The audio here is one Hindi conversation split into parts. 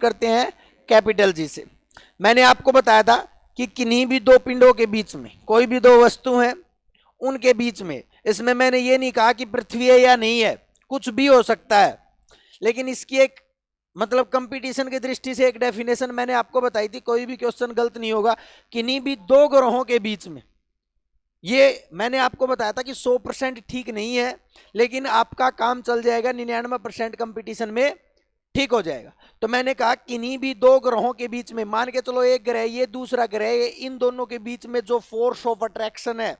करते हैं कैपिटल जी से। मैंने आपको बताया था कि किन्हीं भी दो पिंडों के बीच में कोई भी दो वस्तु हैं उनके बीच में, इसमें मैंने ये नहीं कहा कि पृथ्वी है या नहीं है, कुछ भी हो सकता है, लेकिन इसकी एक मतलब कंपटीशन की दृष्टि से एक डेफिनेशन मैंने आपको बताई थी, कोई भी क्वेश्चन गलत नहीं होगा। किन्हीं भी दो ग्रहों के बीच में, ये मैंने आपको बताया था कि 100% ठीक नहीं है, लेकिन आपका काम चल जाएगा 99% कंपटीशन में ठीक हो जाएगा। तो मैंने कहा किन्हीं भी दो ग्रहों के बीच में, मान के चलो एक ग्रह ये दूसरा ग्रह ये, इन दोनों के बीच में जो फोर्स ऑफ अट्रैक्शन है,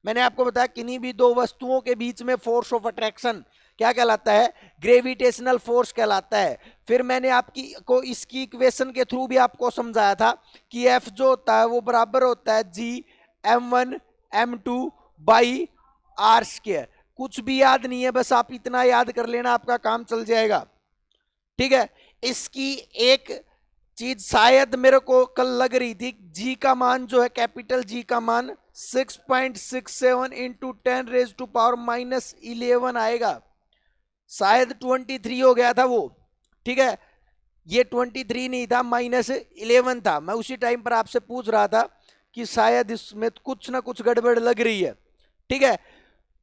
मैंने आपको बताया किन्हीं भी दो वस्तुओं के बीच में फोर्स ऑफ अट्रैक्शन क्या कहलाता है, ग्रेविटेशनल फोर्स कहलाता है। फिर मैंने आपकी को इसकी इक्वेशन के थ्रू भी आपको समझाया था कि एफ जो होता है वो बराबर होता है G(m1)(m2) बाई आर स्क्वायर। कुछ भी याद नहीं है, बस आप इतना याद कर लेना, आपका काम चल जाएगा। ठीक है, इसकी एक चीज शायद मेरे को कल लग रही थी, जी का मान जो है कैपिटल जी का मान 6.67 इंटू 10⁻⁻11 आएगा, शायद 23 हो गया था वो। ठीक है, ये 23 नहीं था, -11 था। मैं उसी टाइम पर आपसे पूछ रहा था कि शायद इसमें कुछ ना कुछ गड़बड़ लग रही है। ठीक है,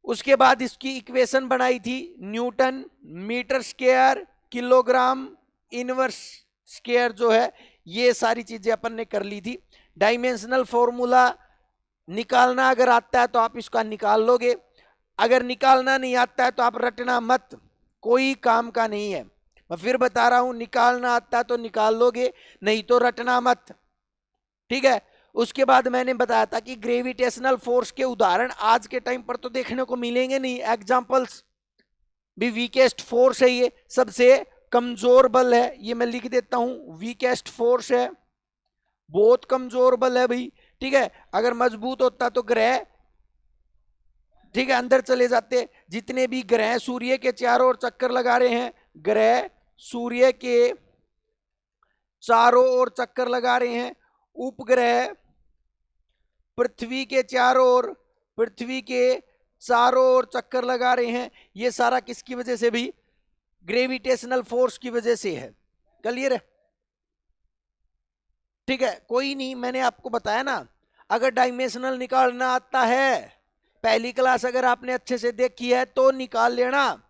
उसके बाद इसकी इक्वेशन बनाई थी, newton metre square kilogram inverse square जो है, ये सारी चीजें अपन ने कर ली थी। डायमेंशनल फॉर्मूला निकालना अगर आता है तो आप इसका निकाल लोगे, अगर निकालना नहीं आता है तो आप रटना मत, कोई काम का नहीं है। मैं फिर बता रहा हूं, निकालना आता है तो निकाल लोगे, नहीं तो रटना मत। ठीक है, उसके बाद मैंने बताया था कि ग्रेविटेशनल फोर्स के उदाहरण आज के टाइम पर तो देखने को मिलेंगे नहीं, एग्जांपल्स भी वीकेस्ट फोर्स है, ये सबसे कमजोर बल है, ये मैं लिख देता हूं, वीकेस्ट फोर्स है, बहुत कमजोर बल है भाई। ठीक है, अगर मजबूत होता तो ग्रह, ठीक है, अंदर चले जाते। जितने भी ग्रह सूर्य के चारों ओर चक्कर लगा रहे हैं, ग्रह सूर्य के चारों ओर चक्कर लगा रहे हैं, उपग्रह पृथ्वी के चारों ओर, पृथ्वी के चारों ओर चक्कर लगा रहे हैं, ये सारा किसकी वजह से भी, ग्रेविटेशनल फोर्स की वजह से है। क्लियर है? ठीक है, कोई नहीं, मैंने आपको बताया ना, अगर डायमेंशनल निकालना आता है, पहली क्लास अगर आपने अच्छे से देखी है तो निकाल लेना,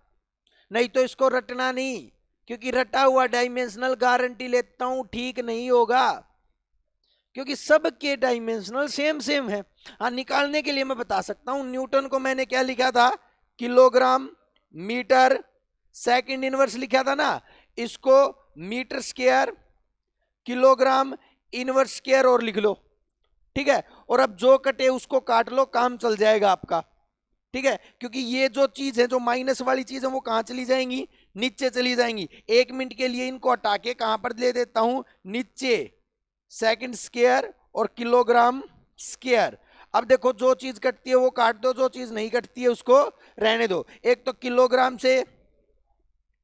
नहीं तो इसको रटना नहीं, क्योंकि रटा हुआ डायमेंशनल गारंटी लेता हूं ठीक नहीं होगा, क्योंकि सबके डायमेंशनल सेम सेम है। हाँ, निकालने के लिए मैं बता सकता हूं, न्यूटन को मैंने क्या लिखा था, किलोग्राम मीटर सेकंड इनवर्स लिखा था ना, इसको metre square kilogram inverse square और लिख लो। ठीक है, और अब जो कटे उसको काट लो, काम चल जाएगा आपका। ठीक है, क्योंकि ये जो चीज है, जो माइनस वाली चीज है, वो कहां चली जाएंगी, नीचे चली जाएंगी। एक मिनट के लिए इनको हटा के कहां पर ले देता हूं, नीचे, सेकंड स्क्वायर और किलोग्राम स्क्वायर। अब देखो, जो चीज कटती है वो काट दो, जो चीज नहीं कटती है उसको रहने दो। एक तो किलोग्राम से,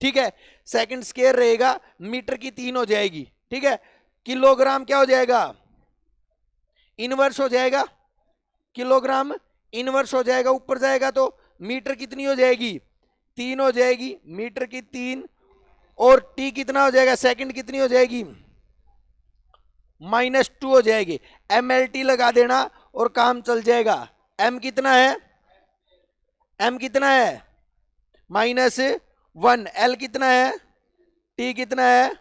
ठीक है, सेकंड स्क्वायर रहेगा, मीटर की 3 हो जाएगी। ठीक है, किलोग्राम क्या हो जाएगा, इनवर्स हो जाएगा, किलोग्राम इनवर्स हो जाएगा, ऊपर जाएगा तो मीटर कितनी हो जाएगी, 3 हो जाएगी, मीटर की 3, और टी कितना हो जाएगा, सेकंड कितनी हो जाएगी, -2 हो जाएगी। MLT लगा देना और काम चल जाएगा। M कितना है, M कितना है, -1, L कितना है, T कितना है।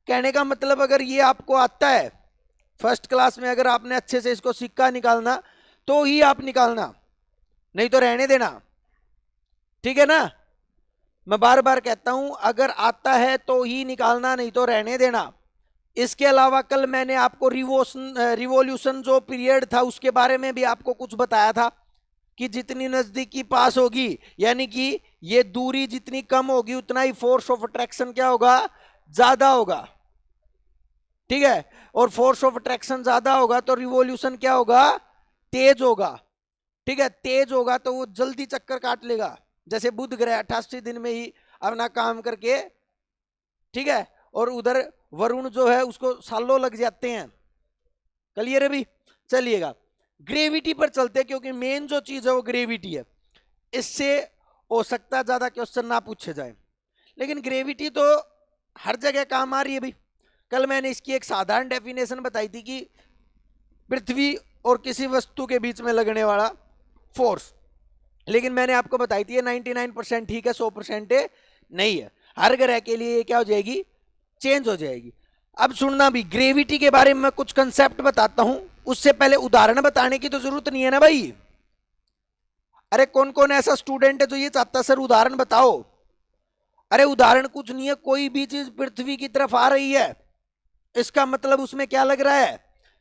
कहने का मतलब अगर ये आपको आता है फर्स्ट क्लास में, अगर आपने अच्छे से इसको सिक्का निकालना तो ही आप निकालना, नहीं तो रहने देना। ठीक है ना, मैं बार बार कहता हूं, अगर आता है तो ही निकालना, नहीं तो रहने देना। इसके अलावा कल मैंने आपको रिवॉल्यूशन जो पीरियड था उसके बारे में भी आपको कुछ बताया था कि जितनी नजदीकी पास होगी, यानी कि ये दूरी जितनी कम होगी उतना ही फोर्स ऑफ अट्रैक्शन क्या होगा, ज्यादा होगा। ठीक है, और फोर्स ऑफ अट्रैक्शन ज्यादा होगा तो रिवॉल्यूशन क्या होगा, तेज होगा। ठीक है, तेज होगा तो वो जल्दी चक्कर काट लेगा, जैसे बुध ग्रह 88 दिन में ही अपना काम करके, ठीक है, और उधर वरुण जो है उसको सालों लग जाते हैं। क्लियर है भी? चलिएगा, ग्रेविटी पर चलते, क्योंकि मेन जो चीज है वो ग्रेविटी है। इससे हो सकता है ज्यादा क्वेश्चन ना पूछे जाए, लेकिन ग्रेविटी तो हर जगह काम आ रही है भाई। कल मैंने इसकी एक साधारण डेफिनेशन बताई थी कि पृथ्वी और किसी वस्तु के बीच में लगने वाला फोर्स, लेकिन मैंने आपको बताई थी 99% ठीक है, 100% नहीं है। हर ग्रह के लिए ये क्या हो जाएगी, चेंज हो जाएगी। अब सुनना भी, ग्रेविटी के बारे में मैं कुछ कंसेप्ट बताता हूं, उससे पहले उदाहरण बताने की तो जरूरत नहीं है ना भाई। अरे कौन कौन ऐसा स्टूडेंट है जो ये चाहता सर उदाहरण बताओ। अरे उदाहरण कुछ नहीं है, कोई भी चीज पृथ्वी की तरफ आ रही है, इसका मतलब उसमें क्या लग रहा है,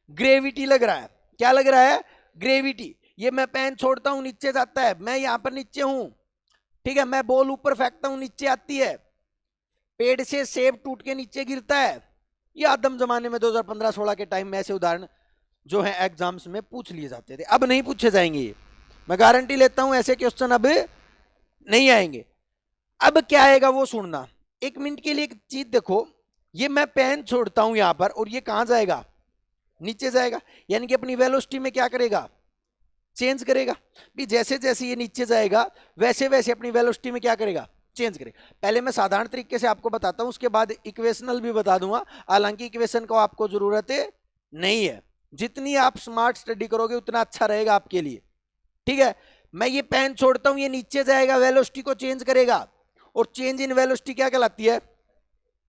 ग्रेविटी लग रहा है। क्या लग रहा है, ग्रेविटी। ये मैं पेन छोड़ता हूं नीचे जाता है, मैं यहां पर नीचे हूं, ठीक है, मैं बॉल ऊपर फेंकता हूं नीचे आती है, पेड़ से सेब टूट के नीचे गिरता है। ये आदम जमाने में 2015-16 के टाइम में ऐसे उदाहरण जो है एग्जाम्स में पूछ लिए जाते थे, अब नहीं पूछे जाएंगे ये, मैं गारंटी लेता हूं ऐसे क्वेश्चन अब नहीं आएंगे। अब क्या आएगा वो सुनना। एक मिनट के लिए एक चीज देखो, ये मैं पेन छोड़ता हूं यहां पर और ये कहां जाएगा, नीचे जाएगा, यानी कि अपनी वेलोसिटी में क्या करेगा, चेंज करेगा भी। जैसे जैसे ये नीचे जाएगा वैसे वैसे अपनी वेलोसिटी में क्या करेगा, चेंज करेगा। पहले मैं साधारण तरीके से आपको बताता हूं, उसके बाद इक्वेशनल भी बता दूंगा, हालांकि इक्वेशन को आपको जरूरत नहीं है। जितनी आप स्मार्ट स्टडी करोगे उतना अच्छा रहेगा आपके लिए, ठीक है। मैं ये पेन छोड़ता हूं, ये नीचे जाएगा, वेलोसिटी को चेंज करेगा, और चेंज इन वेलोसिटी क्या कहलाती है,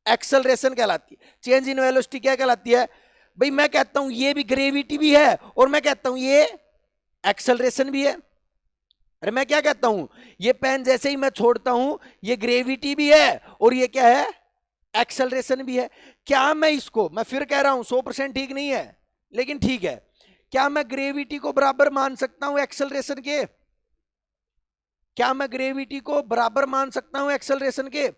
एक्सेलरेशन कहलाती है। चेंज इन वेलोसिटी क्या कहलाती है भाई, मैं कहता हूं ये भी ग्रेविटी भी है, और मैं कहता हूं ये एक्सेलरेशन भी है। अरे मैं क्या कहता हूं, ये पेन जैसे ही मैं छोड़ता हूं ये ग्रेविटी भी है और ये क्या है, एक्सेलरेशन भी है। क्या मैं इसको, मैं फिर कह रहा हूं 100% ठीक नहीं है लेकिन ठीक है, क्या मैं ग्रेविटी को बराबर मान सकता हूं एक्सेलरेशन के, क्या मैं ग्रेविटी को बराबर मान सकता हूं एक्सेलरेशन के,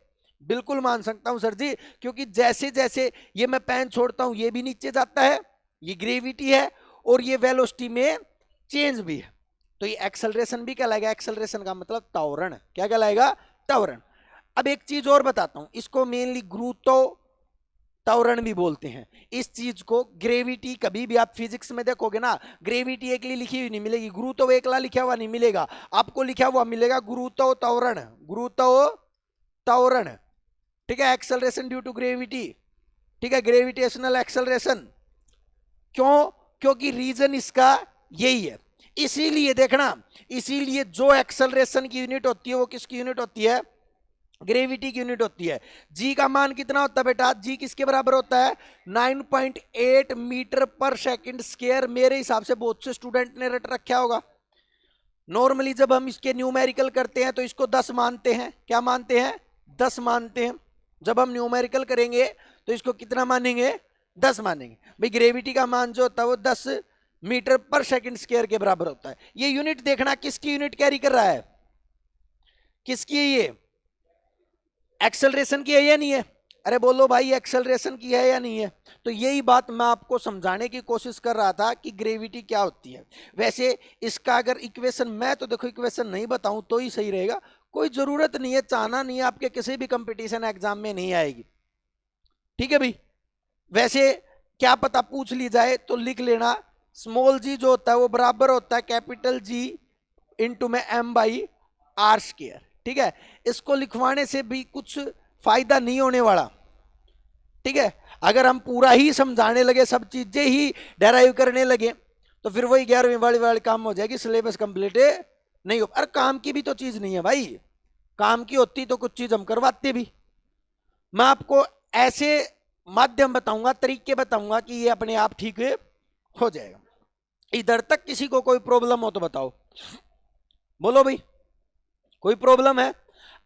बिल्कुल मान सकता हूं सर जी, क्योंकि जैसे जैसे ये मैं पेन छोड़ता हूं ये भी नीचे जाता है, ये ग्रेविटी है, और ये वेलोसिटी में चेंज भी है, तो ये एक्सेलरेशन भी कहलाएगा। एक्सेलरेशन का मतलब त्वरण, क्या कहलाएगा, त्वरण। अब एक चीज और बताता हूं, इसको मेनली गुरुत्व त्वरण भी बोलते हैं इस चीज को। ग्रेविटी कभी भी आप फिजिक्स में देखोगे ना, ग्रेविटी एक लिखी हुई नहीं मिलेगी, गुरुत्व एकला लिखा हुआ नहीं मिलेगा, आपको लिखा हुआ मिलेगा गुरुत्व त्वरण, गुरुत्व त्वरण, ठीक है। एक्सेलरेशन ड्यू टू ग्रेविटी, ठीक है, ग्रेविटेशनल एक्सेलरेशन। क्यों, क्योंकि रीजन इसका यही है। इसीलिए देखना, इसीलिए जो एक्सेलरेशन की यूनिट होती है वो किसकी यूनिट होती है, ग्रेविटी की यूनिट होती है। जी का मान कितना होता है बेटा, जी किसके बराबर होता है, 9.8 मीटर पर सेकंड स्क्वायर। मेरे हिसाब से बहुत से स्टूडेंट ने रट रखा होगा। नॉर्मली जब हम इसके न्यूमेरिकल करते हैं तो इसको 10 मानते हैं, क्या मानते हैं, 10 मानते हैं। जब हम न्यूमेरिकल करेंगे तो इसको कितना मानेंगे, 10 मानेंगे। भाई ग्रेविटी का मान जो होता है वो 10 मीटर पर सेकंड स्क्वायर के बराबर होता है। ये यूनिट देखना किसकी यूनिट कैरी कर रहा है, किसकी है ये, एक्सेलरेशन की है या नहीं है। अरे बोलो भाई एक्सेलरेशन की है या नहीं है। तो यही बात मैं आपको समझाने की कोशिश कर रहा था कि ग्रेविटी क्या होती है। वैसे इसका अगर इक्वेशन, मैं तो देखो इक्वेशन नहीं बताऊं तो ही सही रहेगा, कोई जरूरत नहीं है, चाहना नहीं है, आपके किसी भी कंपटीशन एग्जाम में नहीं आएगी, ठीक है भाई। वैसे क्या पता पूछ ली जाए तो लिख लेना, स्मॉल जी जो होता है वो बराबर होता है कैपिटल जी इंटू में एम बाई आर स्क्वायर, ठीक है। इसको लिखवाने से भी कुछ फायदा नहीं होने वाला, ठीक है। अगर हम पूरा ही समझाने लगे, सब चीजें ही डेराइव करने लगे तो फिर वही 11वीं वाली काम हो जाएगी, सिलेबस कंप्लीट नहीं हो। अरे काम की भी तो चीज नहीं है भाई, काम की होती तो कुछ चीज हम करवाते भी। मैं आपको ऐसे माध्यम बताऊंगा, तरीके बताऊंगा कि ये अपने आप ठीक हो जाएगा। इधर तक किसी को कोई प्रॉब्लम हो तो बताओ, बोलो भाई कोई प्रॉब्लम है।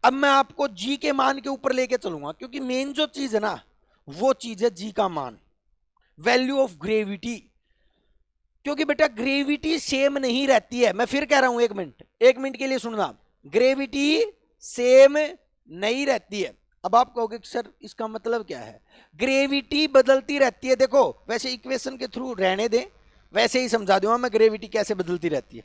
अब मैं आपको जी के मान के ऊपर लेके चलूंगा, क्योंकि मेन जो चीज है ना वो चीज है जी का मान, वैल्यू ऑफ ग्रेविटी। क्योंकि बेटा ग्रेविटी सेम नहीं रहती है, मैं फिर कह रहा हूं, एक मिनट के लिए सुनना, ग्रेविटी सेम नहीं रहती है। अब आप कहोगे सर इसका मतलब क्या है, ग्रेविटी बदलती रहती है। देखो वैसे इक्वेशन के थ्रू रहने दें, वैसे ही समझा दूंगा मैं ग्रेविटी कैसे बदलती रहती है।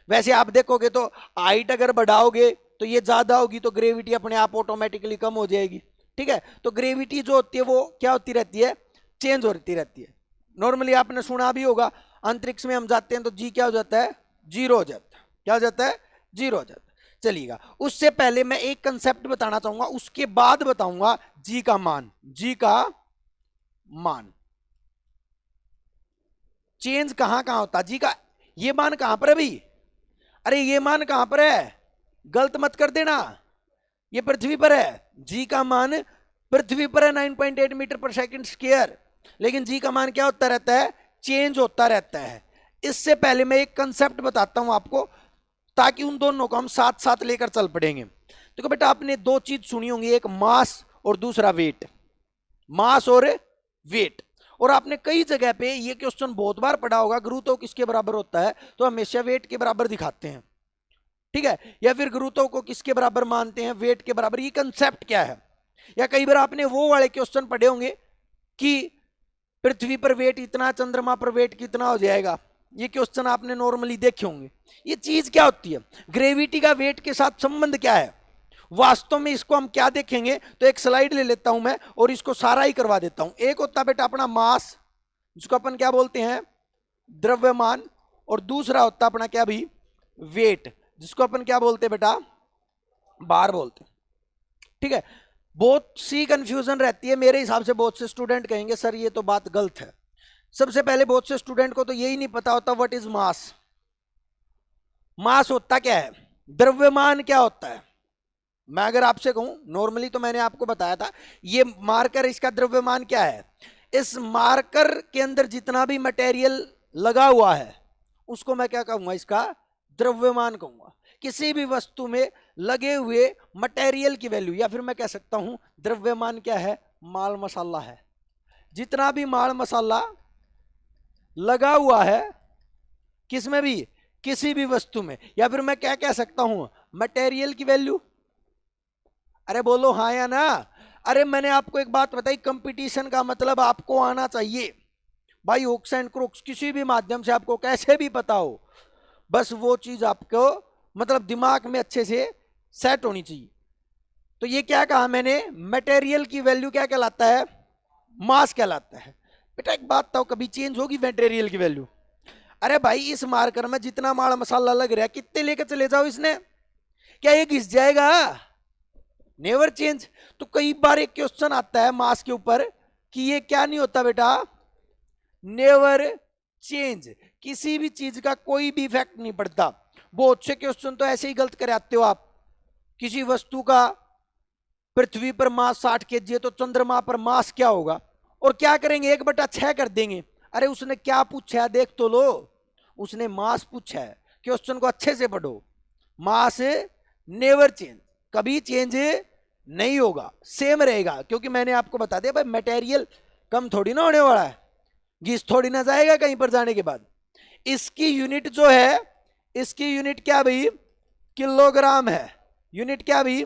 वैसे आप देखोगे तो हाइट अगर बढ़ाओगे तो ये ज्यादा होगी तो ग्रेविटी अपने आप ऑटोमेटिकली कम हो जाएगी, ठीक है। तो ग्रेविटी जो होती है वो क्या होती रहती है, चेंज होती रहती है। नॉर्मली आपने सुना भी होगा, अंतरिक्ष में हम जाते हैं तो जी क्या हो जाता है, जीरो हो जाता है। क्या हो जाता है, जीरो हो जाता है। चलिएगा, उससे पहले मैं एक कंसेप्ट बताना चाहूंगा, उसके बाद बताऊंगा जी का मान। जी का मान चेंज कहां कहां होता है, जी का ये मान कहां पर है भाई, अरे ये मान कहां पर है, गलत मत कर देना, ये पृथ्वी पर है, जी का मान पृथ्वी पर है 9.8 मीटर पर सेकंड स्क्वायर, लेकिन जी का मान क्या होता रहता है, चेंज होता रहता है। इससे पहले मैं एक कंसेप्ट बताता हूं आपको, ताकि उन दोनों को हम साथ साथ लेकर चल पड़ेंगे। तो बेटा आपने दो चीज सुनी होंगी, एक मास और दूसरा वेट, मास और वेट। और आपने कई जगह पे ये क्वेश्चन बहुत बार पढ़ा होगा, गुरुत्व किसके बराबर होता है, तो हमेशा वेट के बराबर दिखाते हैं, ठीक है, या फिर गुरुत्व को किसके बराबर मानते हैं, वेट के बराबर। ये कंसेप्ट क्या है, या कई बार आपने वो वाले क्वेश्चन पढ़े होंगे कि पृथ्वी पर वेट इतना, चंद्रमा पर वेट कितना हो जाएगा, ये क्वेश्चन आपने नॉर्मली देखे होंगे। ये चीज क्या होती है, ग्रेविटी का वेट के साथ संबंध क्या है, वास्तव में इसको हम क्या देखेंगे। तो एक स्लाइड ले लेता हूं मैं और इसको सारा ही करवा देता हूं। एक होता बेटा अपना मास, जिसको अपन क्या बोलते हैं, द्रव्यमान, और दूसरा होता अपना क्या भी, वेट, जिसको अपन क्या बोलते हैं बेटा, बार बोलते हैं, ठीक है। बहुत सी कंफ्यूजन रहती है, मेरे हिसाब से बहुत से स्टूडेंट कहेंगे सर ये तो बात गलत है। सबसे पहले बहुत से स्टूडेंट को तो यही नहीं पता होता व्हाट इज मास, मास होता क्या है, द्रव्यमान क्या होता है। मैं अगर आपसे कहूं, नॉर्मली तो मैंने आपको बताया था, ये मार्कर इसका द्रव्यमान क्या है, इस मार्कर के अंदर जितना भी मटेरियल लगा हुआ है उसको मैं क्या कहूंगा, इसका द्रव्यमान कहूंगा। किसी भी वस्तु में लगे हुए मटेरियल की वैल्यू, या फिर मैं कह सकता हूं द्रव्यमान क्या है, माल मसाला है। जितना भी माल मसाला लगा हुआ है किसमें भी, किसी भी वस्तु में, या फिर मैं क्या कह सकता हूं, मटेरियल की वैल्यू। अरे बोलो हाँ या ना। अरे मैंने आपको एक बात बताई, कंपटीशन का मतलब आपको आना चाहिए भाई, हुक्स एंड क्रुक्स किसी भी माध्यम से आपको कैसे भी पता हो, बस वो चीज आपको मतलब दिमाग में अच्छे से सेट होनी चाहिए। तो ये क्या कहा मैंने, मटेरियल की वैल्यू क्या कहलाता है, मास कहलाता है। बेटा एक बात तो कभी चेंज होगी मटेरियल की वैल्यू, अरे भाई इस मार्कर में जितना माल मसाला लग रहा है कितने लेकर चले जाओ, इसने क्या ये घिस जाएगा, नेवर चेंज। तो कई बार एक क्वेश्चन आता है मास के ऊपर कि ये क्या नहीं होता बेटा, नेवर चेंज, किसी भी चीज का कोई भी इफेक्ट नहीं पड़ता। बहुत से क्वेश्चन तो ऐसे ही गलत कर आते हो आप, किसी वस्तु का पृथ्वी पर मास 60 केजी है तो चंद्रमा पर मास क्या होगा, और क्या करेंगे 1/6 कर देंगे। अरे उसने क्या पूछा है देख तो लो, उसने मास पूछा है, क्वेश्चन को अच्छे से पढ़ो। मास नेवर चेंज, कभी चेंज नहीं होगा, सेम रहेगा, क्योंकि मैंने आपको बता दिया भाई मटेरियल कम थोड़ी ना होने वाला है, घिस थोड़ी ना जाएगा कहीं पर जाने के बाद। इसकी यूनिट जो है, इसकी यूनिट क्या भाई, किलोग्राम है, यूनिट क्या भाई।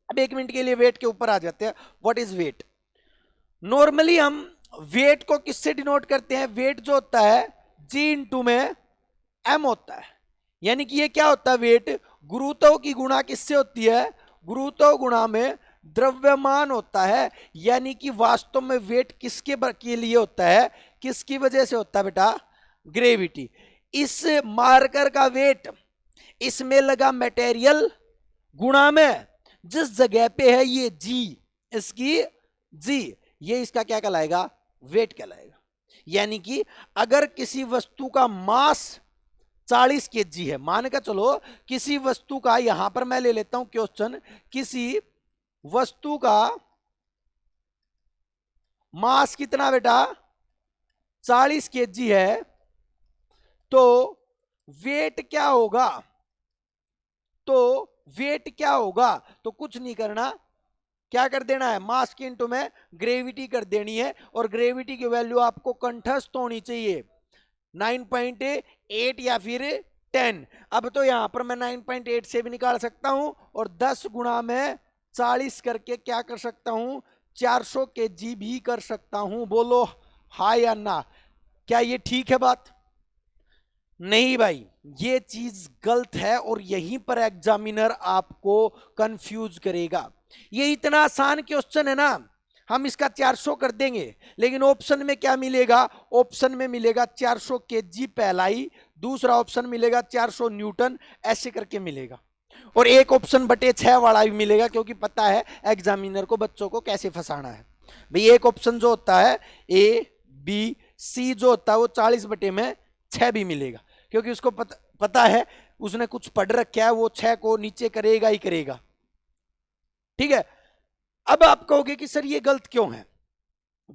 अब 1 मिनट के लिए वेट के ऊपर आ जाते हैं, व्हाट इज वेट। नॉर्मली हम वेट को किससे डिनोट करते हैं, वेट जो होता है जी इंटू में एम होता है, यानी कि ये क्या होता है, वेट गुरुत्व की गुणा किससे होती है, गुरुत्व गुणा में द्रव्यमान होता है। यानी कि वास्तव में वेट किसके के लिए होता है, किसकी वजह से होता है बेटा, ग्रेविटी। इस मार्कर का वेट इसमें लगा मटेरियल गुणा में जिस जगह पे है ये जी, इसकी जी, ये इसका क्या कहलाएगा, वेट कहलाएगा। यानी कि अगर किसी वस्तु का मास 40 केजी है, मान के चलो किसी वस्तु का, यहां पर मैं ले लेता हूं क्वेश्चन, किसी वस्तु का मास कितना बेटा 40 केजी है, तो वेट क्या होगा, तो वेट क्या होगा, तो कुछ नहीं करना, क्या कर देना है, मास के इंटू में ग्रेविटी कर देनी है, और ग्रेविटी की वैल्यू आपको कंठस्थ होनी चाहिए 9.8 या फिर 10। अब तो यहां पर मैं 9.8 से भी निकाल सकता हूं, और 10 गुणा में 40 करके क्या कर सकता हूं, 400 केजी भी कर सकता हूं। बोलो हाँ या ना, क्या ये ठीक है बात, नहीं भाई ये चीज गलत है, और यहीं पर एग्जामिनर आपको कंफ्यूज करेगा। ये इतना आसान क्वेश्चन है ना, हम इसका 400 कर देंगे, लेकिन ऑप्शन में क्या मिलेगा, ऑप्शन में मिलेगा 400 केजी पहला ही, दूसरा ऑप्शन मिलेगा 400 न्यूटन, ऐसे करके मिलेगा। और एक ऑप्शन बटे 6 वाला भी मिलेगा, क्योंकि पता है एग्जामिनर को बच्चों को कैसे फंसाना है। भाई एक ऑप्शन जो होता है ए बी सी जो होता है वो 40 बटे में 6 भी मिलेगा, क्योंकि उसको पता है, उसने कुछ पढ़ रखा है, वो 6 को नीचे करेगा ही करेगा। ठीक है। अब आप कहोगे कि सर ये गलत क्यों है?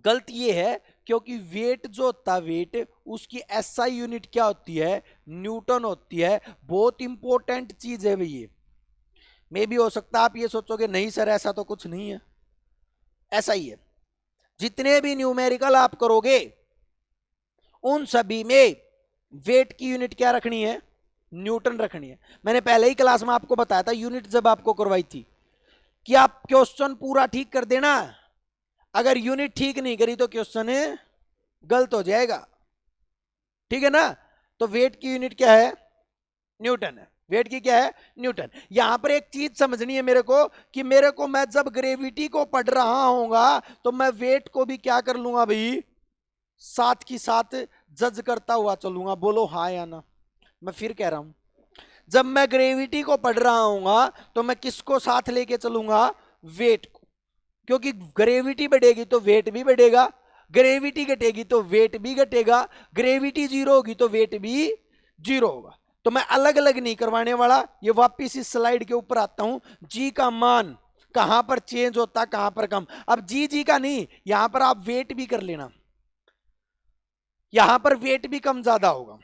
गलत ये है क्योंकि वेट जो होता है, वेट उसकी एसआई यूनिट क्या होती है? न्यूटन होती है। बहुत इंपॉर्टेंट चीज है भाई ये। मे भी हो सकता है आप ये सोचोगे नहीं सर ऐसा तो कुछ नहीं है, ऐसा ही है। जितने भी न्यूमेरिकल आप करोगे उन सभी में वेट की यूनिट क्या रखनी है? न्यूटन रखनी है। मैंने पहले ही क्लास में आपको बताया था, यूनिट जब आपको करवाई थी, कि आप क्वेश्चन पूरा ठीक कर देना, अगर यूनिट ठीक नहीं करी तो क्वेश्चन गलत हो जाएगा। ठीक है ना? तो वेट की यूनिट क्या है? न्यूटन है। वेट की क्या है? न्यूटन। यहां पर एक चीज समझनी है मेरे को, कि मेरे को मैं जब ग्रेविटी को पढ़ रहा हूंगा तो मैं वेट को भी क्या कर लूंगा भाई? साथ की साथ जज करता हुआ चलूंगा। बोलो हाँ या ना? मैं फिर कह रहा हूं, जब मैं ग्रेविटी को पढ़ रहा हूंगा तो मैं किसको साथ लेके चलूंगा? वेट को। क्योंकि ग्रेविटी बढ़ेगी तो वेट भी बढ़ेगा, ग्रेविटी घटेगी तो वेट भी घटेगा, ग्रेविटी जीरो होगी तो वेट भी जीरो होगा। तो मैं अलग अलग नहीं करवाने वाला। ये वापिस इस स्लाइड के ऊपर आता हूं। जी का मान कहां पर चेंज होता, कहां पर कम। अब जी का नहीं, यहां पर आप वेट भी कर लेना, यहां पर वेट भी कम ज्यादा होगा।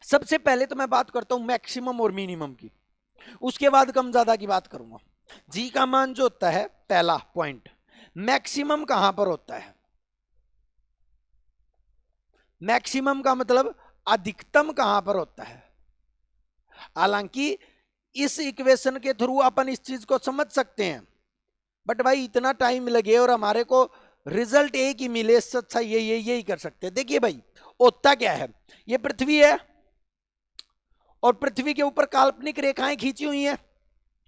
सबसे पहले तो मैं बात करता हूं मैक्सिमम और मिनिमम की, उसके बाद कम ज्यादा की बात करूंगा। जी का मान जो होता है, पहला पॉइंट, मैक्सिमम कहां पर होता है? मैक्सिमम का मतलब अधिकतम कहां पर होता है? हालांकि इस इक्वेशन के थ्रू अपन इस चीज को समझ सकते हैं, बट भाई इतना टाइम लगे और हमारे को रिजल्ट एक ही मिले, इससे अच्छा यही कर सकते हैं। देखिए भाई होता क्या है, ये पृथ्वी है और पृथ्वी के ऊपर काल्पनिक रेखाएं खींची हुई हैं,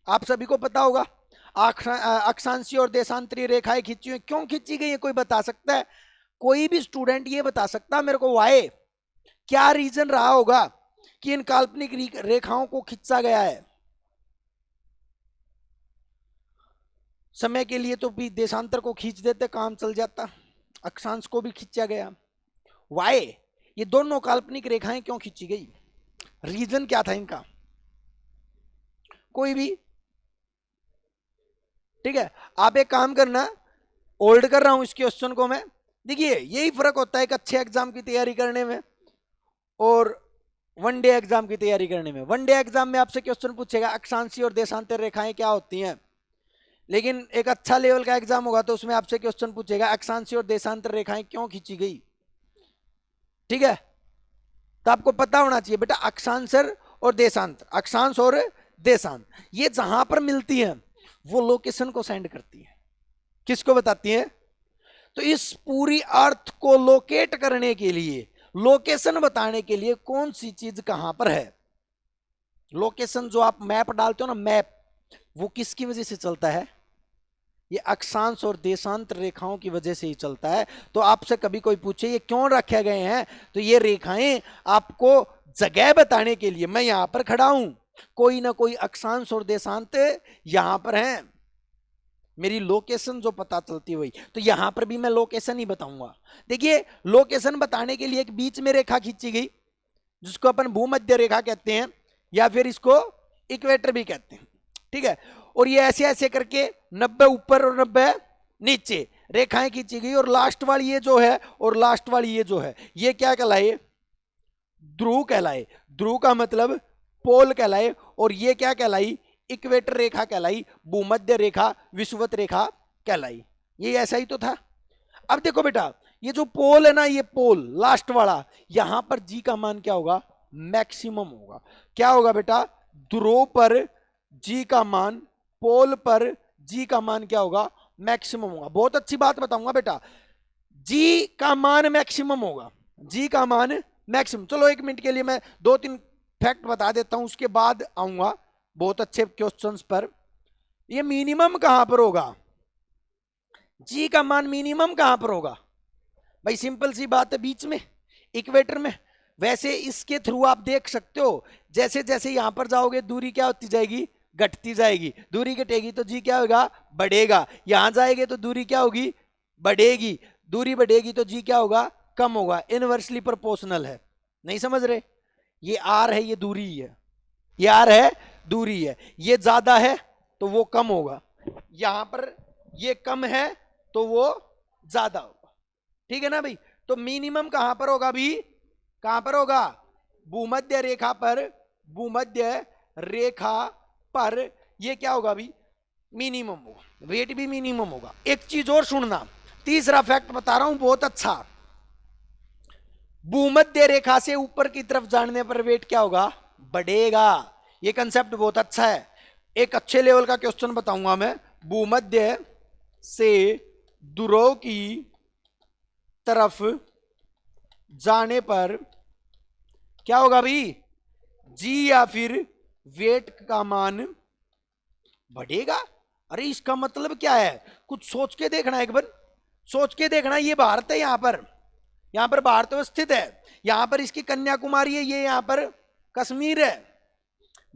आप सभी को पता होगा। अक्षांशीय और देशांतरीय रेखाएं खींची हुई, क्यों खींची गई है कोई बता सकता है? कोई भी स्टूडेंट ये बता सकता है मेरे को वाई, क्या रीजन रहा होगा कि इन काल्पनिक रेखाओं को खींचा गया है? समय के लिए तो भी देशांतर को खींच देते, काम चल जाता। अक्षांश को भी खींचा गया, वाई? ये दोनों काल्पनिक रेखाएं क्यों खींची गई? रीजन क्या था इनका? कोई भी? ठीक है, आप एक काम करना, ओल्ड कर रहा हूं इस क्वेश्चन को मैं। देखिए यही फर्क होता है एक अच्छे एग्जाम की तैयारी करने में और वन डे एग्जाम की तैयारी करने में। वन डे एग्जाम में आपसे क्वेश्चन पूछेगा अक्षांशीय और देशांतर रेखाएं क्या होती हैं, लेकिन एक अच्छा लेवल का एग्जाम होगा तो उसमें आपसे क्वेश्चन पूछेगा अक्षांशीय और देशांतर रेखाएं क्यों खींची गई। ठीक है, तो आपको पता होना चाहिए बेटा अक्षांशर और देशांतर, अक्षांश और देशांत, ये जहां पर मिलती हैं वो लोकेशन को सेंड करती है। किसको बताती है? तो इस पूरी अर्थ को लोकेट करने के लिए, लोकेशन बताने के लिए कौन सी चीज कहां पर है, लोकेशन जो आप मैप डालते हो ना, मैप, वो किसकी वजह से चलता है? ये अक्षांश और देशांतर रेखाओं की वजह से ही चलता है। तो आपसे कभी कोई पूछे ये क्यों रखे गए हैं, तो ये रेखाएं आपको जगह बताने के लिए, मैं यहां पर खड़ा हूं, कोई ना कोई अक्षांश और देशांत यहां पर हैं, मेरी लोकेशन जो पता चलती है वही। तो यहां पर भी मैं लोकेशन ही बताऊंगा। देखिए लोकेशन बताने के लिए एक बीच में रेखा खींची गई जिसको अपन भूमध्य रेखा कहते हैं, या फिर इसको इक्वेटर भी कहते हैं। ठीक है, और ये ऐसे ऐसे करके 90 ऊपर और 90 नीचे रेखाएं खींची गई, और लास्ट वाली ये जो है और लास्ट वाली ये जो है, ये क्या कहलाए? ध्रुव कहलाए। ध्रुव का मतलब पोल कहलाए, और ये क्या कहलाई? इक्वेटर रेखा कहलाई, भूमध्य रेखा, विषुवत रेखा कहलाई। ये ऐसा ही तो था। अब देखो बेटा ये जो पोल है ना, ये पोल लास्ट वाला, यहां पर जी का मान क्या होगा? मैक्सिमम होगा। क्या होगा बेटा? ध्रुव पर जी का मान, पोल पर जी का मान क्या होगा? मैक्सिमम होगा। बहुत अच्छी बात बताऊंगा बेटा, जी का मान मैक्सिमम होगा, जी का मान मैक्सिमम। चलो एक मिनट के लिए मैं 2-3 फैक्ट बता देता हूं, उसके बाद आऊंगा बहुत अच्छे क्वेश्चंस पर। ये मिनिमम कहां पर होगा? जी का मान मिनिमम कहां पर होगा? भाई सिंपल सी बात है, बीच में, इक्वेटर में। वैसे इसके थ्रू आप देख सकते हो, जैसे जैसे यहां पर जाओगे दूरी क्या होती जाएगी, घटती जाएगी। दूरी घटेगी तो जी क्या होगा, बढ़ेगा। यहां जाएंगे तो दूरी क्या होगी, बढ़ेगी। दूरी बढ़ेगी तो जी क्या होगा, कम होगा। इनवर्सली प्रोपोर्शनल है। नहीं समझ रहे? ये आर है, ये दूरी है, ये आर है, दूरी है। ये ज्यादा है तो वो कम होगा, यहां पर ये कम है तो वो ज्यादा होगा। ठीक है ना भाई? तो मिनिमम कहां पर होगा भी, कहां पर होगा, भूमध्य रेखा पर। भूमध्य रेखा पर ये क्या होगा भी, मिनिमम होगा, वेट भी मिनिमम होगा। एक चीज और सुनना, तीसरा फैक्ट बता रहा हूं बहुत अच्छा। भूमध्य रेखा से ऊपर की तरफ जाने पर वेट क्या होगा, बढ़ेगा। ये कंसेप्ट बहुत अच्छा है। एक अच्छे लेवल का क्वेश्चन बताऊंगा मैं। भूमध्य से ध्रुव की तरफ जाने पर क्या होगा भाई, जी या फिर वेट का मान बढ़ेगा। अरे इसका मतलब क्या है, कुछ सोच के देखना, एक बार सोच के देखना। ये भारत है, यहां पर भारत स्थित है, यहां पर इसकी कन्याकुमारी है, ये यहां पर कश्मीर है।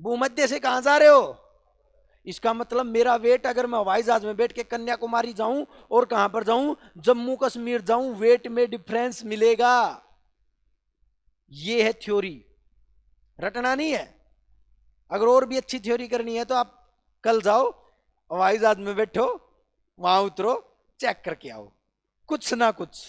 भूमध्य से कहां जा रहे हो, इसका मतलब मेरा वेट, अगर मैं हवाई जहाज में बैठ के कन्याकुमारी जाऊं और कहां पर जाऊं, जम्मू कश्मीर जाऊं, वेट में डिफरेंस मिलेगा। ये है थ्योरी, रटना नहीं है। अगर और भी अच्छी थ्योरी करनी है तो आप कल जाओ, हवाई जहाज में बैठो, वहां उतरो, चेक करके आओ, कुछ ना कुछ।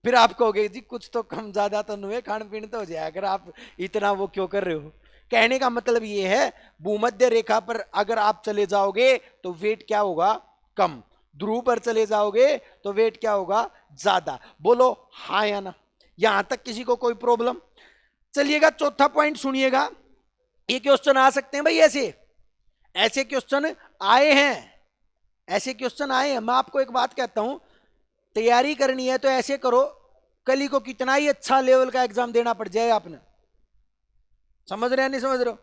फिर आप कहोगे जी कुछ तो कम ज्यादा तो नहीं है, खान पीन तो हो जाए, अगर आप इतना वो क्यों कर रहे हो। कहने का मतलब ये है, भूमध्य रेखा पर अगर आप चले जाओगे तो वेट क्या होगा, कम। ध्रुव पर चले जाओगे तो वेट क्या होगा, ज्यादा। बोलो हाँ या ना, यहां तक किसी को कोई प्रॉब्लम? चलिएगा चौथा पॉइंट सुनिएगा। ये क्वेश्चन आ सकते हैं भाई, ऐसे ऐसे क्वेश्चन आए हैं, ऐसे क्वेश्चन आए हैं। मैं आपको एक बात कहता हूं, तैयारी करनी है तो ऐसे करो, कल ही को कितना ही अच्छा लेवल का एग्जाम देना पड़ जाए आपने। समझ रहे हैं नहीं समझ रहे हो?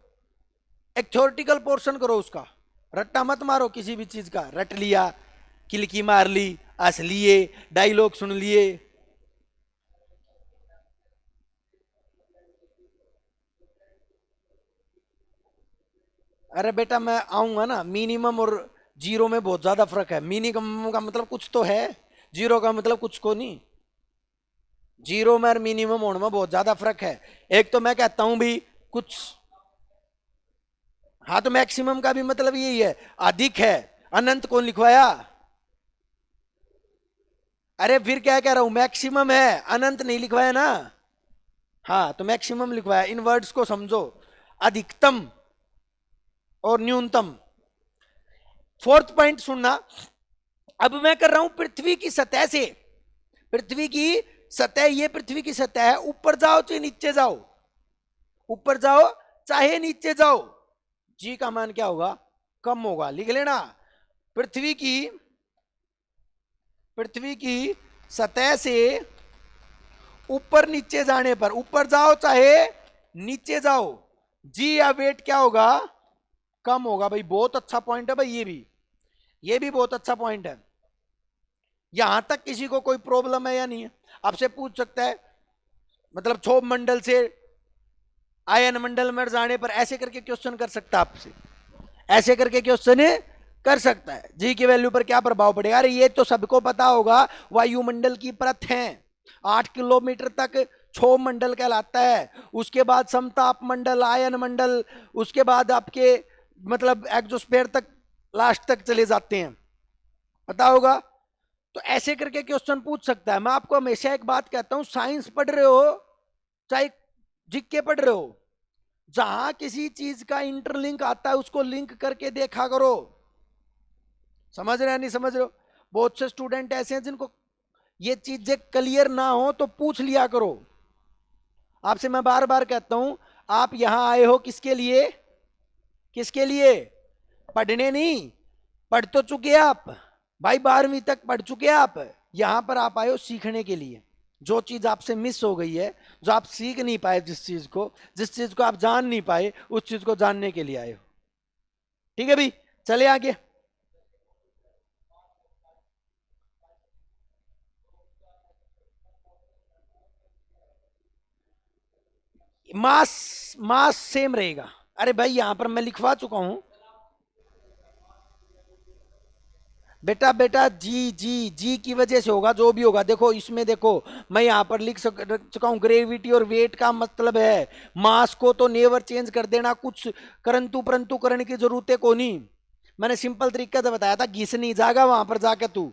एक थ्योरेटिकल पोर्शन करो उसका, रट्टा मत मारो किसी भी चीज का। रट लिया, किलकी मार ली, हंस लिए, डायलॉग सुन लिए। अरे बेटा मैं आऊंगा ना, मिनिमम और जीरो में बहुत ज्यादा फर्क है। मिनिमम का मतलब कुछ तो है, जीरो का मतलब कुछ को नहीं। जीरो में और मिनिमम होने में बहुत ज्यादा फर्क है। एक तो मैं कहता हूं भी कुछ, हाँ तो मैक्सिमम का भी मतलब यही है, अधिक है। अनंत कौन लिखवाया? अरे फिर क्या कह रहा हूं, मैक्सिमम है, अनंत नहीं लिखवाया ना। हाँ तो मैक्सिमम लिखवाया, इन वर्ड्स को समझो, अधिकतम और न्यूनतम। फोर्थ पॉइंट सुनना, अब मैं कर रहा हूं पृथ्वी की सतह से, पृथ्वी की सतह, ये पृथ्वी की सतह है, ऊपर जाओ चाहे नीचे जाओ, ऊपर जाओ चाहे नीचे जाओ, जी का मान क्या होगा, कम होगा। लिख लेना, पृथ्वी की, पृथ्वी की सतह से ऊपर नीचे जाने पर, ऊपर जाओ चाहे नीचे जाओ, जी या वेट क्या होगा, कम होगा। भाई बहुत अच्छा पॉइंट है भाई, ये भी बहुत अच्छा पॉइंट है। यहां तक किसी को कोई प्रॉब्लम है या नहीं है? आपसे पूछ सकता है, मतलब क्षोभ मंडल से आयन मंडल में जाने पर, ऐसे करके क्वेश्चन कर सकता है आपसे, ऐसे करके क्वेश्चन कर सकता है, जी की वैल्यू पर क्या प्रभाव पड़ेगा। अरे ये तो सबको पता होगा, वायुमंडल की परत है 8 किलोमीटर तक क्षोभ मंडल कहलाता है। उसके बाद समताप मंडल, आयन मंडल, उसके बाद आपके मतलब एक्सोस्फीयर तक, लास्ट तक चले जाते हैं, पता होगा। तो ऐसे करके क्वेश्चन पूछ सकता है। मैं आपको हमेशा एक बात कहता हूं, साइंस पढ़ रहे हो चाहे जीके पढ़ रहे हो, जहां किसी चीज का इंटरलिंक आता है उसको लिंक करके देखा करो। समझ रहे हैं नहीं समझ रहे हो? बहुत से स्टूडेंट ऐसे हैं जिनको ये चीजें क्लियर ना हो तो पूछ लिया करो। आपसे मैं बार बार कहता हूं, आप यहां आए हो किसके लिए, किसके लिए? पढ़ने नहीं, पढ़ तो चुके आप भाई, 12वीं तक पढ़ चुके आप। यहां पर आप आए हो सीखने के लिए। जो चीज आपसे मिस हो गई है, जो आप सीख नहीं पाए, जिस चीज को आप जान नहीं पाए, उस चीज को जानने के लिए आए हो। ठीक है भाई, चले आगे। मास मास सेम रहेगा। अरे भाई यहां पर मैं लिखवा चुका हूं बेटा, बेटा जी जी जी की वजह से होगा जो भी होगा। देखो इसमें देखो मैं यहां पर रख चुका हूं, ग्रेविटी और वेट का मतलब है मास को तो नेवर चेंज कर देना, कुछ करंतु परंतु करने की जरूरत है को नहीं। मैंने सिंपल तरीके से बताया था, घिस नहीं जाएगा वहां पर जाके तू।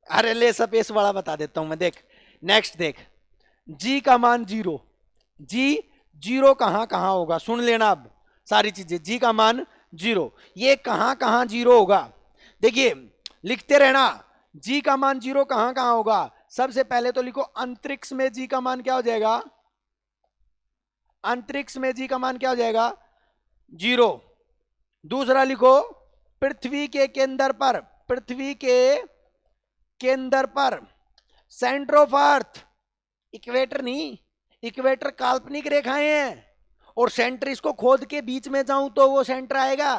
अरे ले स्पेस वाला बता देता हूं मैं, देख नेक्स्ट देख, जी का मान जीरो, जी जीरो कहां कहां होगा सुन लेना अब सारी चीजें। जी का मान जीरो, ये कहां कहां जीरो होगा देखिए, लिखते रहना। जी का मान जीरो कहां कहां होगा, सबसे पहले तो लिखो अंतरिक्ष में जी का मान क्या हो जाएगा, अंतरिक्ष में जी का मान क्या हो जाएगा, जीरो। दूसरा लिखो पृथ्वी के केंद्र पर, पृथ्वी के केंद्र पर, सेंटर ऑफ अर्थ, इक्वेटर नहीं, इक्वेटर काल्पनिक रेखाएं हैं, और सेंटर इसको खोद के बीच में जाऊं तो वो सेंटर आएगा।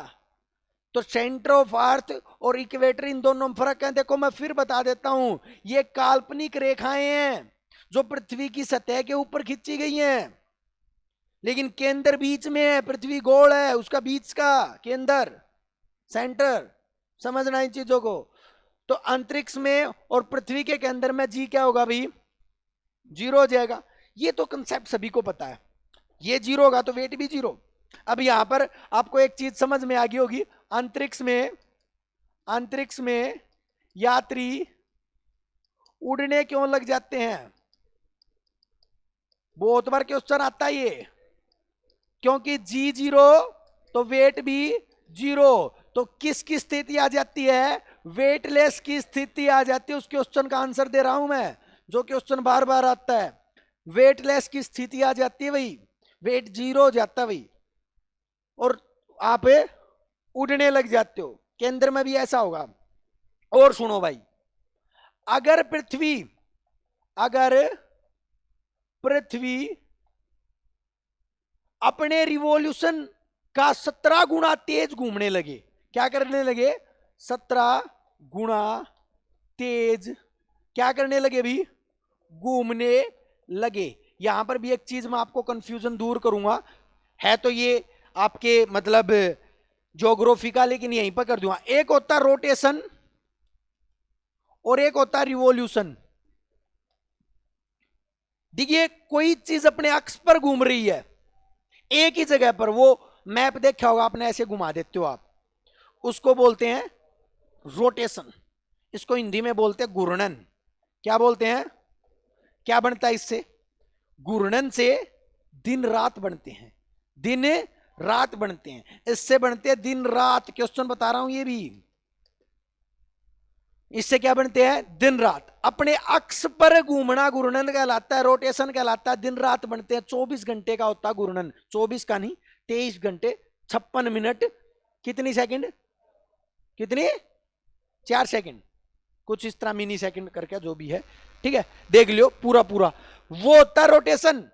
तो सेंटर ऑफ अर्थ और इक्वेटर इन दोनों में फर्क है। देखो मैं फिर बता देता हूं, ये काल्पनिक रेखाएं हैं जो पृथ्वी की सतह के ऊपर खींची गई हैं, लेकिन केंद्र बीच में है, पृथ्वी गोल है, उसका बीच का केंद्र सेंटर, समझना इन चीजों को। तो अंतरिक्ष में और पृथ्वी के केंद्र में जी क्या होगा भाई, जीरो हो जाएगा। ये तो कंसेप्ट सभी को पता है, ये जीरो होगा तो वेट भी जीरो। अब यहां पर आपको एक चीज समझ में आ गई होगी, अंतरिक्ष में, अंतरिक्ष में यात्री उड़ने क्यों लग जाते हैं, बहुत बार क्वेश्चन आता है ये, क्योंकि जी जीरो तो वेट भी जीरो, तो किसकी स्थिति आ जाती है, वेटलेस की स्थिति आ जाती है। उस क्वेश्चन का आंसर दे रहा हूं मैं, जो क्वेश्चन बार बार आता है, वेटलेस की स्थिति आ जाती है भाई, वेट जीरो हो जाता है भाई, और आप उड़ने लग जाते हो। केंद्र में भी ऐसा होगा। और सुनो भाई, अगर पृथ्वी, अगर पृथ्वी अपने रिवॉल्यूशन का 17 गुना तेज घूमने लगे, क्या करने लगे, 17 गुना तेज क्या करने लगे भी, घूमने लगे। यहां पर भी एक चीज मैं आपको कंफ्यूजन दूर करूंगा, है तो ये आपके मतलब ज्योग्राफी का, लेकिन यहीं पर कर दूंगा। एक होता रोटेशन और एक होता रिवॉल्यूशन। देखिए कोई चीज अपने अक्ष पर घूम रही है एक ही जगह पर, वो मैप देखा होगा आपने, ऐसे घुमा देते हो आप, उसको बोलते हैं रोटेशन। इसको हिंदी में बोलते हैं घूर्णन। क्या बोलते हैं, क्या बनता है इससे, घूर्णन से दिन रात बनते हैं, दिन रात बनते हैं, इससे बनते हैं दिन रात। क्वेश्चन बता रहा हूं ये भी, इससे क्या बनते हैं, दिन रात। अपने अक्ष पर घूमना घूर्णन कहलाता है, रोटेशन कहलाता है, दिन रात बनते हैं। 24 घंटे का होता है घूर्णन, 24 का नहीं, 23 घंटे 56 मिनट कितनी सेकंड, कितनी 4 सेकंड, कुछ इस तरह मिनी सेकंड करके जो भी है, ठीक है, देख लियो पूरा पूरा। वो होता है रोटेशन,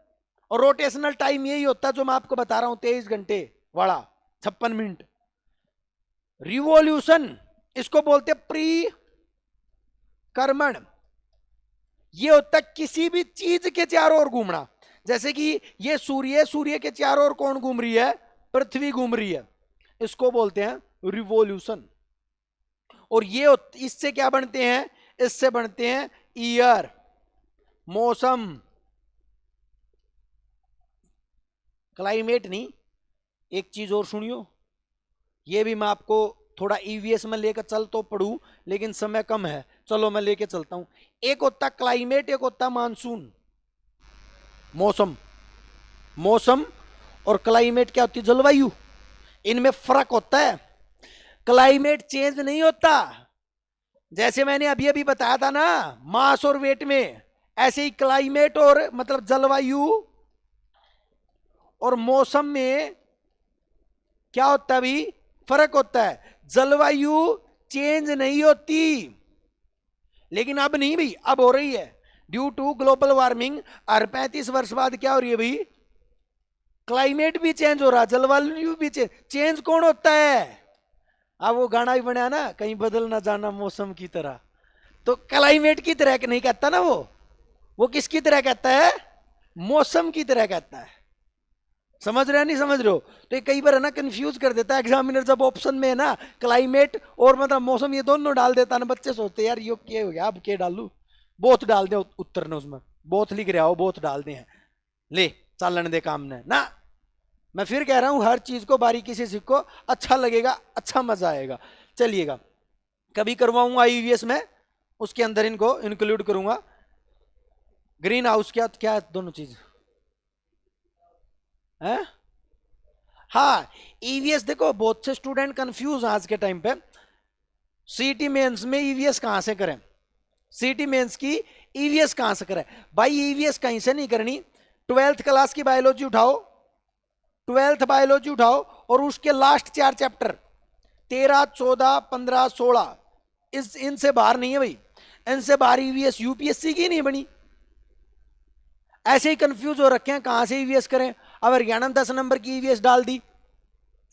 और रोटेशनल टाइम यही होता है जो मैं आपको बता रहा हूं, 23 घंटे वाला 56 मिनट। रिवॉल्यूशन इसको बोलते प्री कर्मण, ये होता है किसी भी चीज के चारों ओर घूमना। जैसे कि ये सूर्य, सूर्य के चारों ओर कौन घूम रही है, पृथ्वी घूम रही है, इसको बोलते हैं रिवॉल्यूशन। और ये इससे क्या बनते हैं, इससे बनते हैं ईयर, मौसम, क्लाइमेट नहीं। एक चीज और सुनियो, ये भी मैं आपको थोड़ा ईवीएस में लेकर चल तो पढ़ू, लेकिन समय कम है, चलो मैं लेके चलता हूं। एक होता क्लाइमेट, एक होता मानसून, मौसम। मौसम और क्लाइमेट क्या होती है, जलवायु, इनमें फर्क होता है। क्लाइमेट चेंज नहीं होता, जैसे मैंने अभी अभी बताया था ना मास और वेट में, ऐसे ही क्लाइमेट और मतलब जलवायु और मौसम में क्या होता है भी, फर्क होता है। जलवायु चेंज नहीं होती, लेकिन अब नहीं भाई, अब हो रही है ड्यू टू ग्लोबल वार्मिंग। हर 35 वर्ष बाद क्या हो रही है भाई, क्लाइमेट भी चेंज हो रहा है, जलवायु भी चेंज। चेंज कौन होता है, अब वो गाना भी बना ना, कहीं बदल ना जाना मौसम की तरह, तो क्लाइमेट की तरह नहीं कहता ना वो, वो किसकी तरह कहता है? मौसम की तरह कहता है। समझ रहे हो नहीं समझ रहे हो? तो ये कई बार है ना कंफ्यूज कर देता है एग्जामिनर, जब ऑप्शन में है ना क्लाइमेट और मतलब मौसम ये दोनों डाल देता है ना, बच्चे सोचते हैं यार ये क्या हो गया, अब क्या डालू, बोथ डाल दे उत्तर ने, उसमें बोथ लिख रहा हो, बोथ डाल दे हैं, ले चालन दे काम ने ना। मैं फिर कह रहा हूं हर चीज को बारीकी से सीखो, अच्छा लगेगा, अच्छा मजा आएगा। चलिएगा, कभी करवाऊंगा ईवीएस में, उसके अंदर इनको इंक्लूड करूंगा। ग्रीन हाउस क्या क्या दोनों चीज है। हाँ, ईवीएस देखो बहुत से स्टूडेंट कंफ्यूज आज के टाइम पे, सीटी मेंस में ईवीएस कहां से करें, सीटी मेंस की ईवीएस कहां से करें? भाई ईवीएस कहीं से नहीं करनी, 12th क्लास की बायोलॉजी उठाओ, 12th बायोलॉजी उठाओ और उसके लास्ट 4 चैप्टर 13, 14, 15, 16 इनसे बाहर नहीं है भाई, इनसे बाहर ईवीएस यूपीएससी की नहीं बनी। ऐसे ही कंफ्यूज हो रखे हैं कहां से ईवीएस करें। अब हरियाणा में 10 नंबर की ईवीएस डाल दी,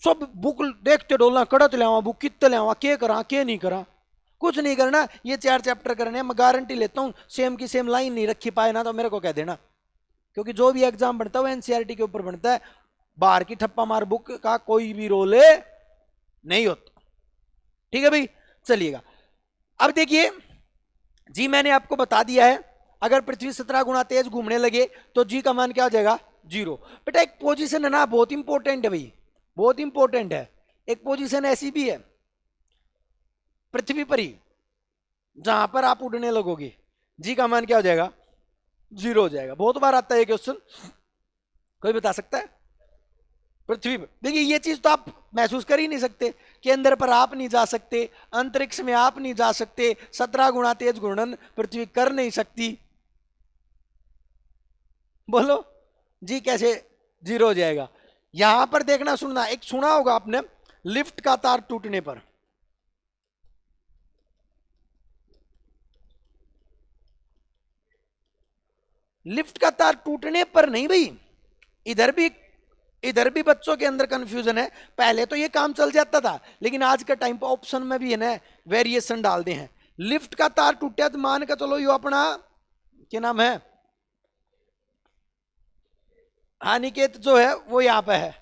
सब बुक देखते डोलना, कड़त ले बुक कितने ले के करा के नहीं करा, कुछ नहीं करना, ये 4 चैप्टर करने हैं। मैं गारंटी लेता हूं सेम की सेम लाइन नहीं रखी पाए ना तो मेरे को कह देना, क्योंकि जो भी एग्जाम बनता है वो एनसीईआरटी के ऊपर बनता है, बाहर की ठप्पा मार बुक का कोई भी रोल नहीं होता। ठीक है भाई, चलिएगा। अब देखिए जी, मैंने आपको बता दिया है अगर पृथ्वी 17 गुना तेज घूमने लगे तो जी का मान क्या हो जाएगा? 0। बेटा एक पोजीशन है ना, बहुत इंपॉर्टेंट है भाई, बहुत इंपॉर्टेंट है। एक पोजीशन ऐसी भी है पृथ्वी पर ही जहां पर आप उड़ने लगोगे, जी का मान क्या हो जाएगा? 0 हो जाएगा। बहुत बार आता है क्वेश्चन, कोई बता सकता है? पृथ्वी पर देखिए, ये चीज तो आप महसूस कर ही नहीं सकते, केंद्र पर आप नहीं जा सकते, अंतरिक्ष में आप नहीं जा सकते, 17 गुना तेज घूर्णन पृथ्वी कर नहीं सकती, बोलो जी कैसे 0 हो जाएगा? यहां पर देखना, सुनना, एक सुना होगा आपने लिफ्ट का तार टूटने पर, लिफ्ट का तार टूटने पर नहीं भाई, इधर भी बच्चों के अंदर कंफ्यूजन है। पहले तो ये काम चल जाता था, लेकिन आज के टाइम पर ऑप्शन में भी है ना वेरिएशन डाल दे हैं। लिफ्ट का तार टूटा तो मान के चलो यो अपना क्या नाम है, अनिकेत जो है वो यहां पे है,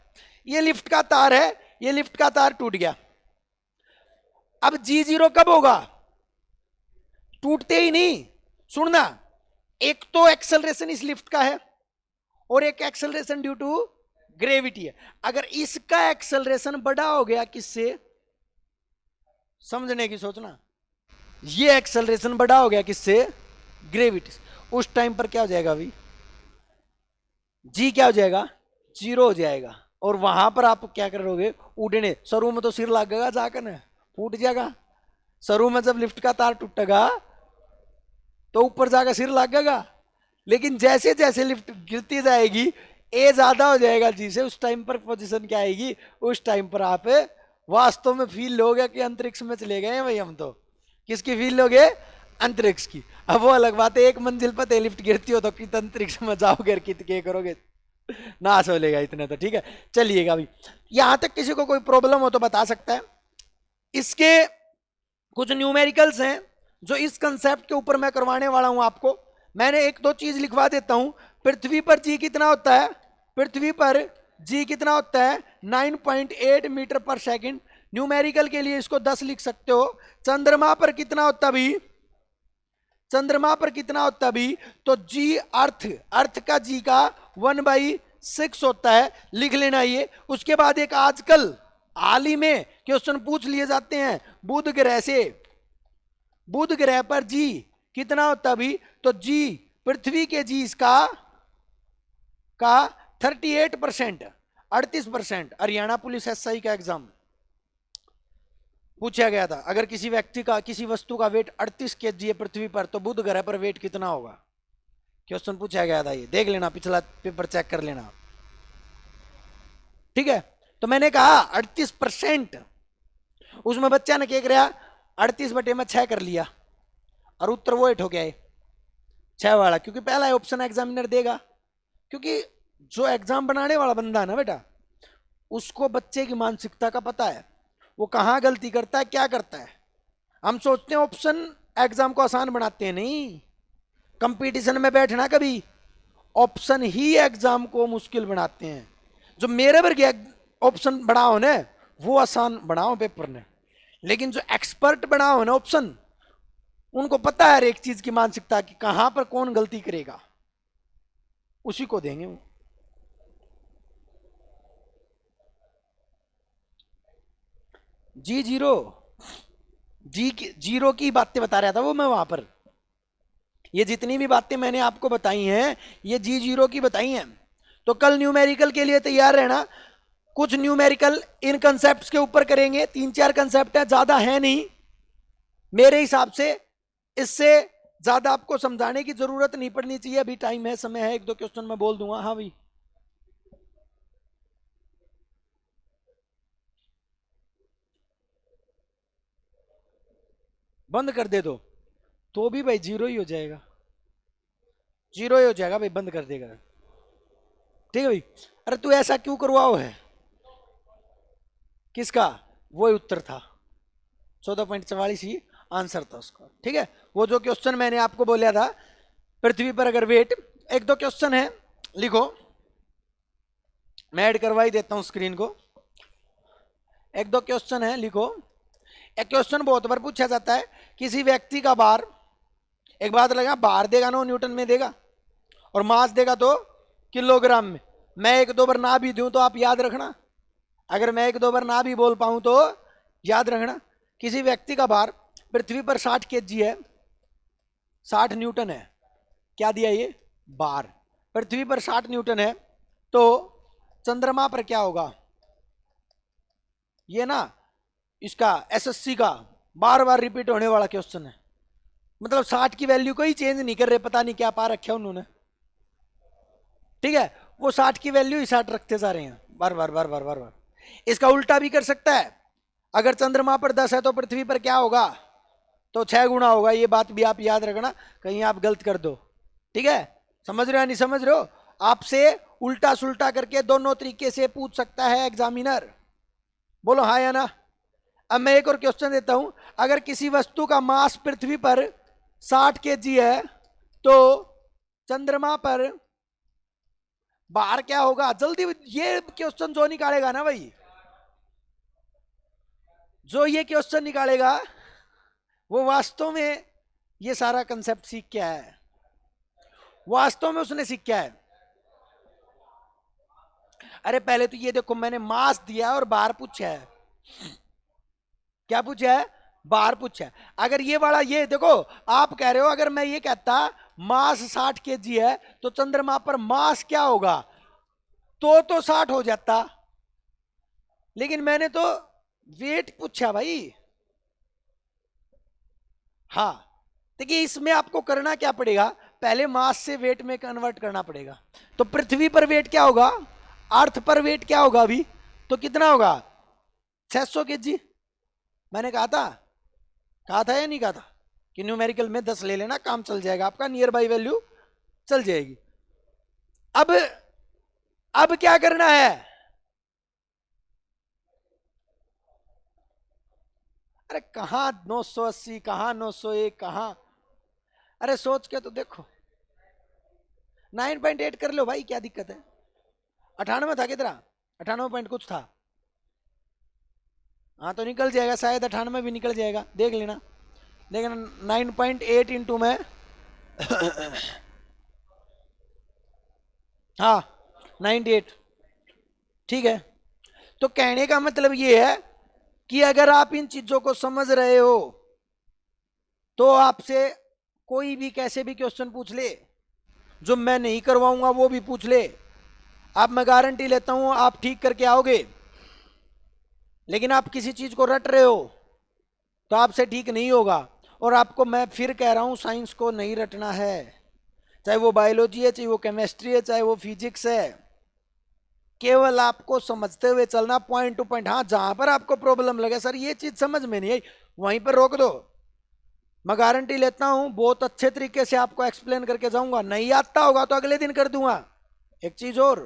ये लिफ्ट का तार है, ये लिफ्ट का तार टूट गया। अब G0 कब होगा? टूटते ही नहीं। सुनना, एक तो एक्सेलरेशन इस लिफ्ट का है और एक एक्सेलरेशन ड्यू टू ग्रेविटी है। अगर इसका एक्सेलरेशन बड़ा हो गया किससे, समझने की सोचना, ये एक्सेलरेशन बड़ा हो गया किससे? ग्रेविटी। उस टाइम पर क्या हो जाएगा अभी? जी क्या हो जाएगा? 0 हो जाएगा। और वहां पर आप क्या करोगे? उड़ने, सरू में तो सिर लगेगा जाकर ना, फूट जाएगा। सरू में जब लिफ्ट का तार टूटेगा तो ऊपर जाकर सिर लगेगा, लेकिन जैसे जैसे लिफ्ट गिरती जाएगी ए ज्यादा हो जाएगा जी से, उस टाइम पर पोजीशन क्या आएगी? उस टाइम पर आप वास्तव में फील लोगे कि अंतरिक्ष में चले गए भाई हम तो। किसकी फील लोगे? अंतरिक्ष की। अब वो अलग बात है, एक मंजिल पर लिफ्ट गिरती हो तो कित अंतरिक्ष में जाओगे, कित के करोगे, नाश हो लेगा इतने तो। ठीक है, चलिएगा अभी यहां तक किसी को कोई प्रॉब्लम हो तो बता सकता है। इसके कुछ न्यूमेरिकल्स हैं जो इस कंसेप्ट के ऊपर मैं करवाने वाला हूं आपको। मैंने एक दो चीज लिखवा देता हूं। पृथ्वी पर जी कितना होता है? पृथ्वी पर जी कितना होता है? 9.8 मीटर पर सेकंड। न्यूमेरिकल के लिए इसको 10 लिख सकते हो। चंद्रमा पर कितना होता भी? चंद्रमा पर कितना होता भी? तो जी अर्थ का जी का 1/6 होता है, लिख लेना ये। उसके बाद एक आजकल हाल ही में क्वेश्चन पूछ लिए जाते हैं बुध ग्रह से, बुध ग्रह पर जी कितना होता भी? तो जी पृथ्वी के जी इसका 38%, 38%। हरियाणा पुलिस एसआई का एग्जाम पूछा गया था, अगर किसी व्यक्ति का, किसी वस्तु का वेट 38 kg है पृथ्वी पर तो बुध ग्रह पर वेट कितना होगा? क्वेश्चन पूछा गया था, ये देख लेना, पिछला पेपर चेक कर लेना। ठीक है, तो मैंने कहा 38%। उसमें बच्चा ने क्या किया? 38/6 कर लिया और उत्तर वो 8 हो गया 6 वाला, क्योंकि पहला ऑप्शन एग्जामिनर देगा। क्योंकि जो एग्जाम बनाने वाला बंदा है ना बेटा, उसको बच्चे की मानसिकता का पता है, वो कहां गलती करता है, क्या करता है। हम सोचते हैं ऑप्शन एग्जाम को आसान बनाते हैं, नहीं, कंपटीशन में बैठना कभी, ऑप्शन ही एग्जाम को मुश्किल बनाते हैं। जो मेरे वर्ग ऑप्शन बनाओ ना वो आसान बनाओ पेपर ने, लेकिन जो एक्सपर्ट बनाओ ना ऑप्शन, उनको पता है हर एक चीज की मानसिकता कि कहां पर कौन गलती करेगा, उसी को देंगे वो। जीरो की बातें बता रहा था वो मैं वहां पर। ये जितनी भी बातें मैंने आपको बताई हैं ये G0 की बताई हैं। तो कल न्यूमेरिकल के लिए तैयार रहना। कुछ न्यूमेरिकल इन कंसेप्ट्स के ऊपर करेंगे, 3-4 कंसेप्ट है, ज्यादा है नहीं मेरे हिसाब से। इससे ज्यादा आपको समझाने की जरूरत नहीं पड़नी चाहिए, अभी टाइम है, समय है, 1-2 क्वेश्चन मैं बोल दूंगा। हाँ भाई, बंद कर दे दो तो भी भाई जीरो ही हो जाएगा, जीरो ही हो जाएगा भाई, बंद कर देगा। ठीक है भाई। अरे तू ऐसा क्यों करवाओ है, किसका वो उत्तर था, 14.44 ही आंसर था उसका। ठीक है, वो जो क्वेश्चन मैंने आपको बोला था, पृथ्वी पर अगर वेट, 1-2 क्वेश्चन है, लिखो, मैं ऐड करवा ही देता हूं स्क्रीन को। 1-2 क्वेश्चन है, लिखो। एक क्वेश्चन बहुत बार पूछा जाता है, किसी व्यक्ति का भार, एक बात लगा, भार देगा ना न्यूटन में देगा और मास देगा तो किलोग्राम में। मैं 1-2 बार ना भी दूं तो आप याद रखना, अगर मैं 1-2 बार ना भी बोल पाऊं तो याद रखना। किसी व्यक्ति का भार पृथ्वी पर 60 kg है, 60 न्यूटन है, क्या दिया ये भार, पृथ्वी पर 60 न्यूटन है, तो चंद्रमा पर क्या होगा। ये ना इसका एसएससी का बार बार रिपीट होने वाला क्वेश्चन है, मतलब 60 की वैल्यू को ही चेंज नहीं कर रहे, पता नहीं क्या पा रखा उन्होंने। ठीक है, वो 60 की वैल्यू ही 60 रखते जा रहे हैं बार बार बार बार बार बार। इसका उल्टा भी कर सकता है, अगर चंद्रमा पर 10 है तो पृथ्वी पर क्या होगा, तो 6 गुना होगा। ये बात भी आप याद रखना, कहीं आप गलत कर दो। ठीक है, समझ रहे हो या नहीं समझ रहे हो। आपसे उल्टा सुल्टा करके दोनों तरीके से पूछ सकता है एग्जामिनर, बोलो हाँ या ना। अब मैं एक और क्वेश्चन देता हूं, अगर किसी वस्तु का मास पृथ्वी पर 60 kg है तो चंद्रमा पर भार क्या होगा, जल्दी। ये क्वेश्चन जो निकालेगा ना भाई, जो ये क्वेश्चन निकालेगा वो वास्तव में ये सारा कंसेप्ट सीख क्या है, वास्तव में उसने सीख क्या है। अरे पहले तो ये देखो, मैंने मास दिया और भार पूछा है, क्या पूछा है, भार पूछा है। अगर ये वाला, ये देखो आप कह रहे हो, अगर मैं ये कहता मास 60 kg है तो चंद्रमा पर मास क्या होगा, तो 60 हो जाता, लेकिन मैंने तो वेट पूछा भाई। हाँ, देखिए इसमें आपको करना क्या पड़ेगा, पहले मास से वेट में कन्वर्ट करना पड़ेगा। तो पृथ्वी पर वेट क्या होगा, अर्थ पर वेट क्या होगा अभी, तो कितना होगा 600 kg। मैंने कहा था या नहीं कहा था कि न्यूमेरिकल में 10 ले लेना, काम चल जाएगा आपका, नियर बाई वैल्यू चल जाएगी। अब क्या करना है, अरे कहां 980, कहां 901, कहां, अरे सोच के तो देखो, 9.8 कर लो भाई, क्या दिक्कत है। 98 था कितना, 98 पॉइंट कुछ था। हाँ तो निकल जाएगा, शायद 98 भी निकल जाएगा, देख लेना। लेकिन 9.8 इंटू में हाँ 98, ठीक है। तो कहने का मतलब ये है कि अगर आप इन चीजों को समझ रहे हो तो आपसे कोई भी कैसे भी क्वेश्चन पूछ ले, जो मैं नहीं करवाऊंगा वो भी पूछ ले, आप, मैं गारंटी लेता हूं आप ठीक करके आओगे। लेकिन आप किसी चीज को रट रहे हो तो आपसे ठीक नहीं होगा। और आपको मैं फिर कह रहा हूं, साइंस को नहीं रटना है, चाहे वो बायोलॉजी है, चाहे वो केमिस्ट्री है, चाहे वो फिजिक्स है, केवल आपको समझते हुए चलना, पॉइंट टू पॉइंट। हाँ, जहां पर आपको प्रॉब्लम लगे, सर ये चीज समझ में नहीं आई, वहीं पर रोक दो, मैं गारंटी लेता हूं बहुत अच्छे तरीके से आपको एक्सप्लेन करके जाऊंगा। नहीं आता होगा तो अगले दिन कर दूंगा। एक चीज और,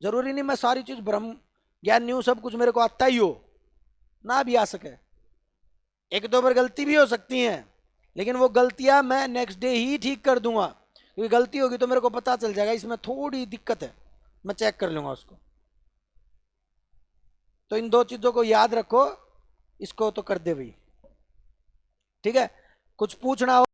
जरूरी नहीं मैं सारी चीज ब्रह्म ज्ञान नहीं हूं, सब कुछ मेरे को आता ही हो, ना भी आ सके, 1-2 बार गलती भी हो सकती है, लेकिन वो गलतियां मैं नेक्स्ट डे ही ठीक कर दूंगा। क्योंकि गलती होगी तो मेरे को पता चल जाएगा इसमें थोड़ी दिक्कत है, मैं चेक कर लूंगा उसको। तो इन दो चीजों को याद रखो, इसको तो कर दे भाई। ठीक है, कुछ पूछना हो